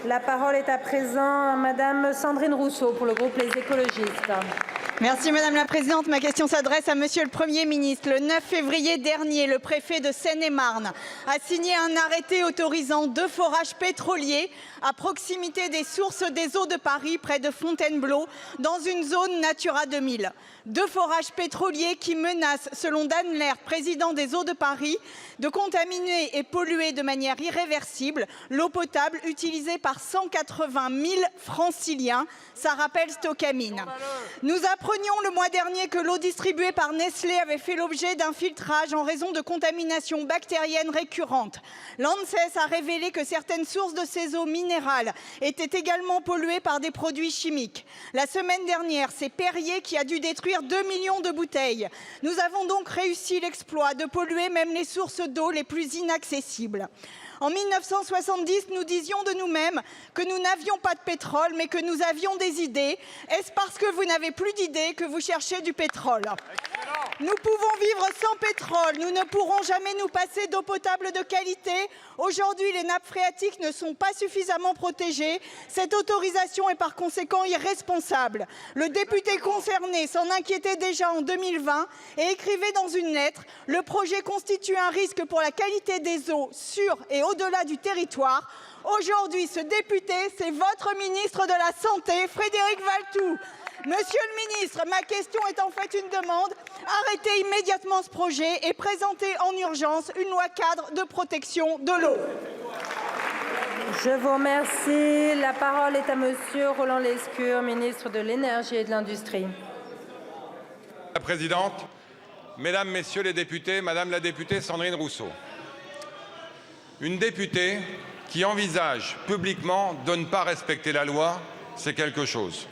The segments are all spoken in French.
La parole est à présent à Madame Sandrine Rousseau pour le groupe Les Écologistes. Merci Madame la Présidente. Ma question s'adresse à Monsieur le Premier ministre. Le 9 février dernier, le préfet de Seine-et-Marne a signé un arrêté autorisant 2 forages pétroliers à proximité des sources des eaux de Paris, près de Fontainebleau, dans une zone Natura 2000. 2 forages pétroliers qui menacent, selon Dan Lert, président des eaux de Paris, de contaminer et polluer de manière irréversible l'eau potable utilisée par 180 000 franciliens. Ça rappelle Stocamine. Nous apprenions le mois dernier que l'eau distribuée par Nestlé avait fait l'objet d'un filtrage en raison de contaminations bactériennes récurrentes. L'ANSES a révélé que certaines sources de ces eaux minérales étaient également polluées par des produits chimiques. La semaine dernière, c'est Perrier qui a dû détruire 2 millions de bouteilles. Nous avons donc réussi l'exploit de polluer même les sources d'eau les plus inaccessibles. En 1970, nous disions de nous-mêmes que nous n'avions pas de pétrole, mais que nous avions des idées. Est-ce parce que vous n'avez plus d'idées que vous cherchez du pétrole? Nous pouvons vivre sans pétrole. Nous ne pourrons jamais nous passer d'eau potable de qualité. Aujourd'hui, les nappes phréatiques ne sont pas suffisamment protégées. Cette autorisation est par conséquent irresponsable. Le député concerné s'en inquiétait déjà en 2020 et écrivait dans une lettre « Le projet constitue un risque pour la qualité des eaux sur et au-delà du territoire ». Aujourd'hui, ce député, c'est votre ministre de la Santé, Frédéric Valletoux. Monsieur le ministre, ma question est en fait une demande. Arrêtez immédiatement ce projet et présentez en urgence une loi cadre de protection de l'eau. Je vous remercie. La parole est à Monsieur Roland Lescure, ministre de l'Énergie et de l'Industrie. Madame la Présidente, Mesdames, Messieurs les députés, Madame la députée Sandrine Rousseau. Une députée qui envisage publiquement de ne pas respecter la loi, c'est quelque chose.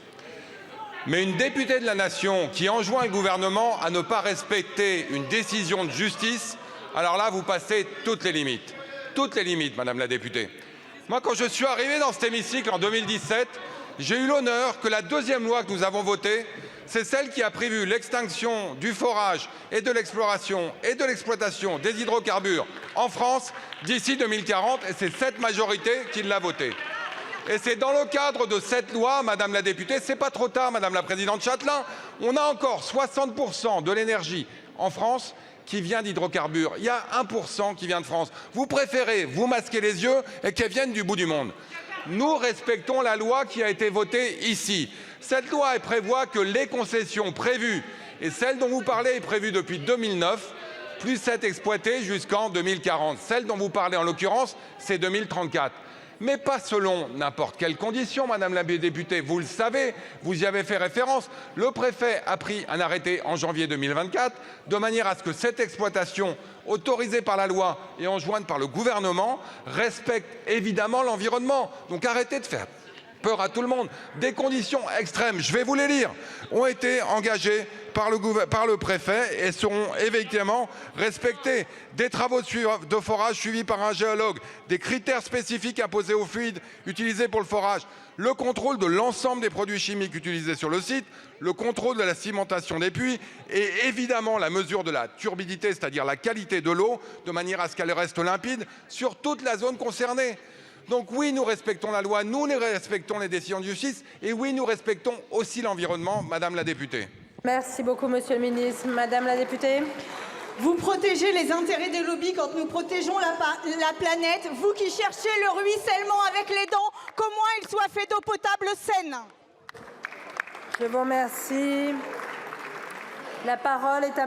Mais une députée de la Nation qui enjoint le gouvernement à ne pas respecter une décision de justice, alors là, vous passez toutes les limites. Toutes les limites, Madame la députée. Moi, quand je suis arrivé dans cet hémicycle en 2017, j'ai eu l'honneur que la 2e loi que nous avons votée, c'est celle qui a prévu l'extinction du forage et de l'exploration et de l'exploitation des hydrocarbures en France d'ici 2040, et c'est cette majorité qui l'a votée. Et c'est dans le cadre de cette loi, Madame la députée, c'est pas trop tard, Madame la présidente Châtelain, on a encore 60% de l'énergie en France qui vient d'hydrocarbures. Il y a 1% qui vient de France. Vous préférez vous masquer les yeux et qu'elle vienne du bout du monde. Nous respectons la loi qui a été votée ici. Cette loi prévoit que les concessions prévues, et celle dont vous parlez est prévue depuis 2009, puissent être exploitées jusqu'en 2040. Celle dont vous parlez en l'occurrence, c'est 2034. Mais pas selon n'importe quelle condition, Madame la députée, vous le savez, vous y avez fait référence. Le préfet a pris un arrêté en janvier 2024, de manière à ce que cette exploitation, autorisée par la loi et enjointe par le gouvernement, respecte évidemment l'environnement. Donc arrêtez de faire peur à tout le monde. Des conditions extrêmes, je vais vous les lire, ont été engagées par le préfet et seront évidemment respectées. Des travaux de forage suivis par un géologue, des critères spécifiques imposés aux fluides utilisés pour le forage, le contrôle de l'ensemble des produits chimiques utilisés sur le site, le contrôle de la cimentation des puits et évidemment la mesure de la turbidité, c'est-à-dire la qualité de l'eau, de manière à ce qu'elle reste limpide sur toute la zone concernée. Donc oui, nous respectons la loi, nous respectons les décisions de justice et oui, nous respectons aussi l'environnement, Madame la députée. Merci beaucoup, Monsieur le ministre. Madame la députée. Vous protégez les intérêts des lobbies quand nous protégeons la planète. Vous qui cherchez le ruissellement avec les dents, qu'au moins il soit fait d'eau potable saine. Je vous remercie. La parole est à